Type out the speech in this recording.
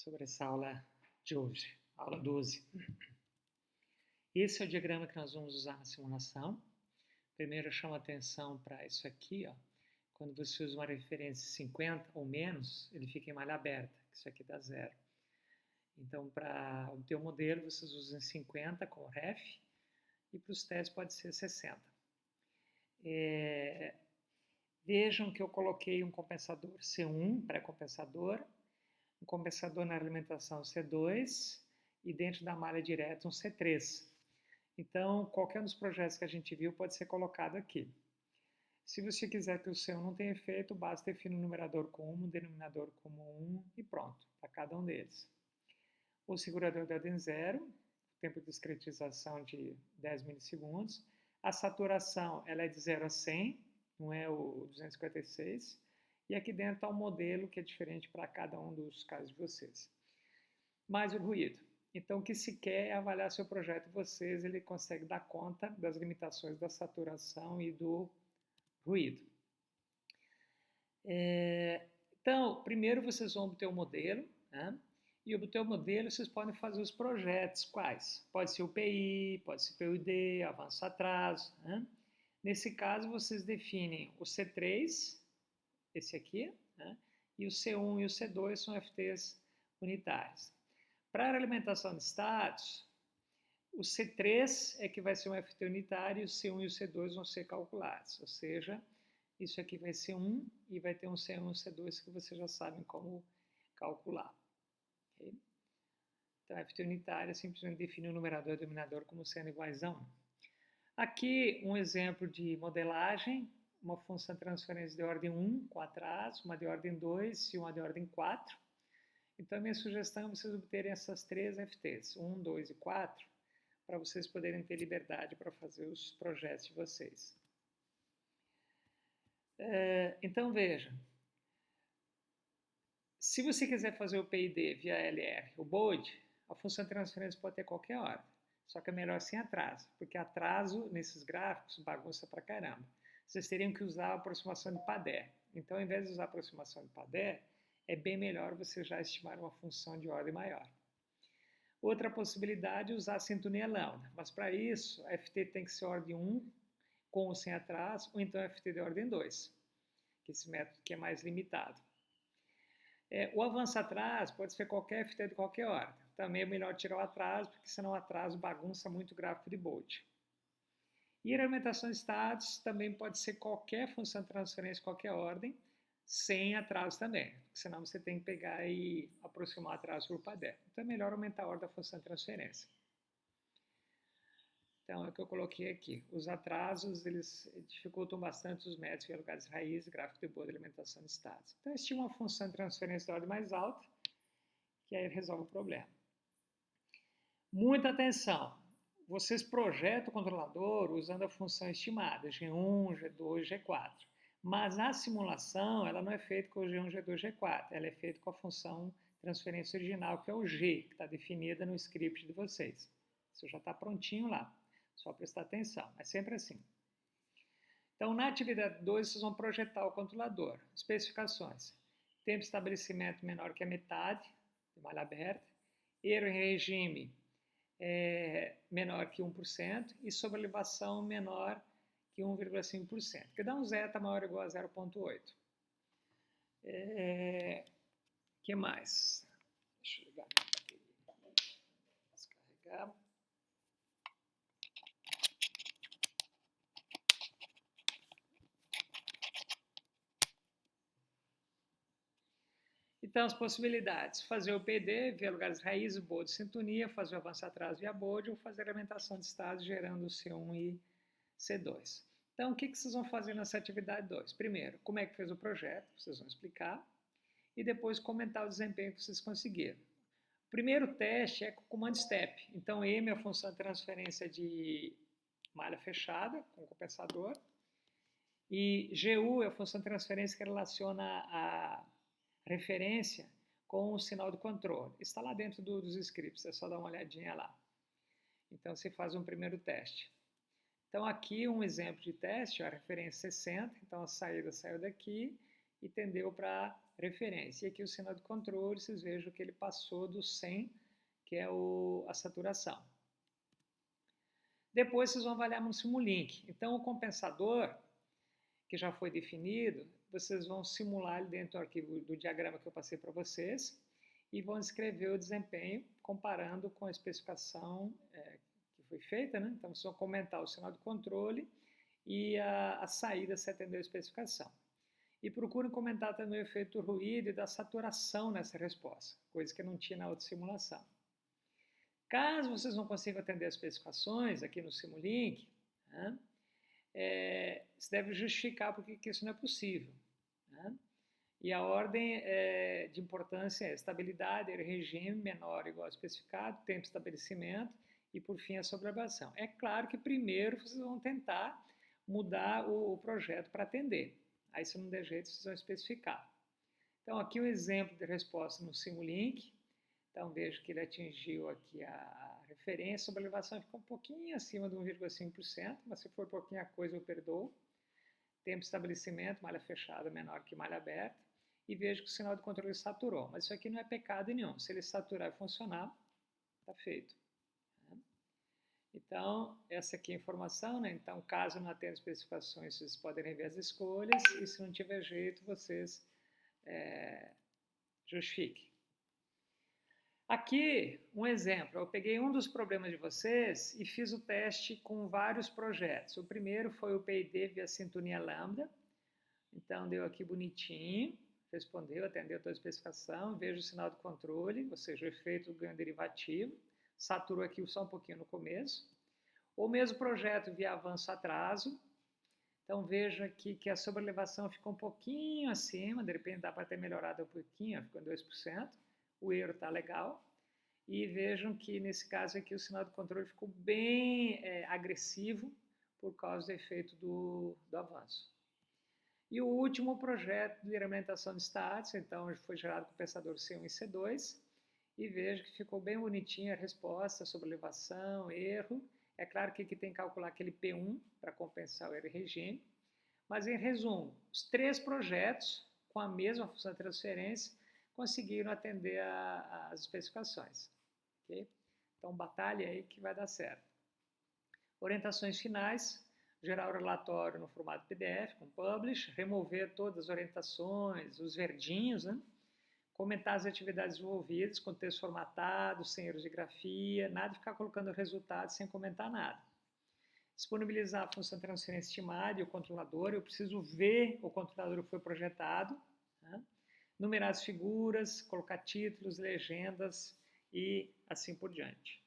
sobre essa aula de hoje, aula 12. Esse é o diagrama que nós vamos usar na simulação. Primeiro eu chamo a atenção para isso aqui, ó. Quando você usa uma referência 50 ou menos, ele fica em malha aberta, isso aqui dá 0. Então, para obter o modelo, vocês usam 50 com ref, e para os testes pode ser 60. Vejam que eu coloquei um compensador C1, pré-compensador, um compensador na alimentação C2 e dentro da malha direta um C3. Então, qualquer um dos projetos que a gente viu pode ser colocado aqui. Se você quiser que o C1 não tenha efeito, basta definir o numerador como 1, o denominador como 1 e pronto, para cada um deles. O segurador de ordem 0, tempo de discretização de 10 milissegundos. A saturação ela é de 0 a 100, não é o 256. E aqui dentro está um modelo que é diferente para cada um dos casos de vocês. Mais o ruído. Então, o que se quer é avaliar seu projeto de vocês, ele consegue dar conta das limitações da saturação e do ruído. Então, primeiro vocês vão obter o modelo, né? E obter o modelo, vocês podem fazer os projetos. Quais? Pode ser o PI, pode ser o PUD, avanço atraso, né? Nesse caso, vocês definem o C3, esse aqui, né? E o C1 e o C2 são FTs unitários. Para a alimentação de estados, o C3 é que vai ser um FT unitário e o C1 e o C2 vão ser calculados. Ou seja, isso aqui vai ser 1 e vai ter um C1 e um C2 que vocês já sabem como calcular. Okay? Então, FT unitário é simplesmente definir o numerador e o denominador como sendo iguais a 1. Aqui, um exemplo de modelagem, uma função de transferência de ordem 1 com atraso, uma de ordem 2 e uma de ordem 4. Então, a minha sugestão é vocês obterem essas 3 FTs, 1, 2 e 4, para vocês poderem ter liberdade para fazer os projetos de vocês. Então, veja, se você quiser fazer o PID via LR, o BOD, a função de transferência pode ter qualquer ordem, só que é melhor sem atraso, porque atraso nesses gráficos bagunça pra caramba. Vocês teriam que usar a aproximação de Padé. Então, ao invés de usar a aproximação de Padé, é bem melhor você já estimar uma função de ordem maior. Outra possibilidade é usar a sintonia lambda, mas para isso, a FT tem que ser ordem 1, com ou sem atraso, ou então a FT de ordem 2, que esse método que é mais limitado. O avanço atraso pode ser qualquer FT de qualquer ordem. Também é melhor tirar o atraso, porque senão o atraso bagunça muito o gráfico de Bode. E a alimentação de estados também pode ser qualquer função de transferência de qualquer ordem, sem atraso também, porque senão você tem que pegar e aproximar o atraso por Padé. Então é melhor aumentar a ordem da função de transferência. Então é o que eu coloquei aqui. Os atrasos, eles dificultam bastante os métodos via lugares raiz, gráfico de Bode, alimentação de estados. Então estima uma função de transferência de ordem mais alta, que aí resolve o problema. Muita atenção! Vocês projetam o controlador usando a função estimada, G1, G2, G4. Mas a simulação, ela não é feita com o G1, G2, G4. Ela é feita com a função transferência original, que é o G, que está definida no script de vocês. Isso já está prontinho lá. Só prestar atenção. É sempre assim. Então, na atividade 2, vocês vão projetar o controlador. Especificações. Tempo de estabelecimento menor que a metade, de malha aberta. Erro em regime menor que 1%. E sobrelevação menor que 1,5%, que dá um zeta maior ou igual a 0,8. Que mais? Deixa eu ligar minha bateria. Descarregar. Então, as possibilidades. Fazer o PD via lugares raízes, Bode, sintonia, fazer o avanço atraso via Bode ou fazer a alimentação de estados gerando C1 e C2. Então, o que vocês vão fazer nessa atividade 2? Primeiro, como é que fez o projeto, vocês vão explicar, e depois comentar o desempenho que vocês conseguiram. O primeiro teste é com o comando STEP. Então, M é a função de transferência de malha fechada, com compensador, e GU é a função de transferência que relaciona a referência com o sinal de controle. Está lá dentro dos scripts, é só dar uma olhadinha lá. Então, você faz um primeiro teste. Então, aqui um exemplo de teste, a referência 60, então a saída saiu daqui e tendeu para referência. E aqui o sinal de controle, vocês vejam que ele passou do 100, que é a saturação. Depois vocês vão avaliar no Simulink. Então, o compensador, que já foi definido, vocês vão simular ele dentro do arquivo do diagrama que eu passei para vocês e vão descrever o desempenho comparando com a especificação que foi feita, né? Então, vocês vão comentar o sinal de controle e a saída se atendeu à especificação. E procurem comentar também o efeito do ruído e da saturação nessa resposta, coisa que não tinha na outra simulação. Caso vocês não consigam atender as especificações aqui no Simulink, né, você deve justificar porque que isso não é possível. Né? E a ordem de importância é estabilidade, regime menor ou igual ao especificado, tempo de estabelecimento e, por fim, a sobreaviação. É claro que primeiro vocês vão tentar mudar o projeto para atender. Aí, se não der jeito, vocês vão especificar. Então, aqui um exemplo de resposta no Simulink. Então, vejo que ele atingiu aqui a referência, a elevação ficou um pouquinho acima de 1,5%, mas se for pouquinha coisa eu perdoo. Tempo de estabelecimento, malha fechada menor que malha aberta. E vejo que o sinal de controle saturou. Mas isso aqui não é pecado nenhum. Se ele saturar e funcionar, está feito. Então, essa aqui é a informação, né? Então, caso não atenda as especificações, vocês podem rever as escolhas e se não tiver jeito, vocês justifiquem. Aqui, um exemplo. Eu peguei um dos problemas de vocês e fiz o teste com vários projetos. O primeiro foi o PID via sintonia lambda. Então, deu aqui bonitinho, respondeu, atendeu toda a especificação. Vejo o sinal de controle, ou seja, o efeito do ganho derivativo. Saturou aqui só um pouquinho no começo. O mesmo projeto via avanço-atraso. Então, vejo aqui que a sobrelevação ficou um pouquinho acima, de repente dá para ter melhorado um pouquinho, ficou em 2%. O erro está legal. E vejam que, nesse caso aqui, o sinal de controle ficou bem agressivo por causa do efeito do avanço. E o último projeto de alimentação de estática, então, foi gerado compensador C1 e C2. E vejo que ficou bem bonitinha a resposta sobre elevação, erro. É claro que aqui tem que calcular aquele P1 para compensar o erro regime. Mas, em resumo, os 3 projetos com a mesma função de transferência conseguiram atender às especificações. Okay? Então, batalha aí que vai dar certo. Orientações finais. Gerar o relatório no formato PDF, com Publish. Remover todas as orientações, os verdinhos, né? Comentar as atividades envolvidas com texto formatado, sem erros de grafia, nada de ficar colocando resultados sem comentar nada. Disponibilizar a função de transferência estimada e o controlador, eu preciso ver o controlador que foi projetado, né? Numerar as figuras, colocar títulos, legendas e assim por diante.